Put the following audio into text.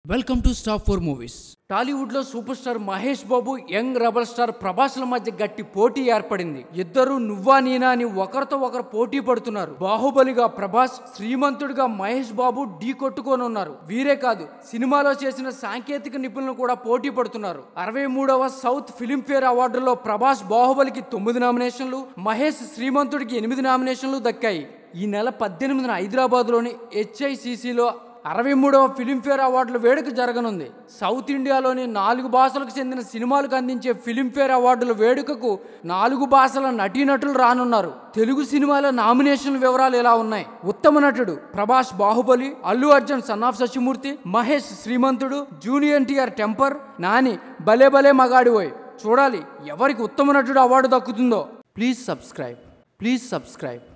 Welcome to stop for movies. టాలీవుడ్లో super star Mahesh Babu, young rebel star ప్రభాస్ల మధ్య గట్టి పోటీ ఏర్పడింది. ఇద్దరు నువ్వా నేనా అని ఒకరితో ఒకరు పోటీ పడుతున్నారు. బాహుబలిగా ప్రభాస్, శ్రీమంతుడిగా మహేష్ బాబు ఢీ కొట్టుకొని ఉన్నారు. వీరే కాదు, సినిమాలో చేసిన సాంకేతిక నిపుణులు కూడా పోటీ పడుతున్నారు. 63వ సౌత్ ఫిలింఫేర్ అవార్డులో ప్రభాస్ బాహుబలికి 9 నామినేషన్లు, మహేష్ శ్రీమంతుడికి 8 నామినేషన్లు దక్కాయి. ఈ నెల 18న హైదరాబాద్లోని HICCలో 63వ ఫిలింఫేర్ అవార్డుల వేడుక జరగనుంది. సౌత్ ఇండియాలోని 4 భాషలకు చెందిన సినిమాలకు అందించే ఫిలింఫేర్ అవార్డుల వేడుకకు 4 భాషల నటీనటులు రానున్నారు. తెలుగు సినిమాల నామినేషన్ వివరాలు ఇలా ఉన్నాయి. ఉత్తమ నటుడు Prabhas Baahubali, Allu Arjun son of Satyamurthy, Mahesh Srimanthudu, junior NTR temper, Nani భలే భలే మగాడిపోయి. చూడాలి ఎవరికి ఉత్తమ నటుడు అవార్డు దక్కుతుందో. Please subscribe.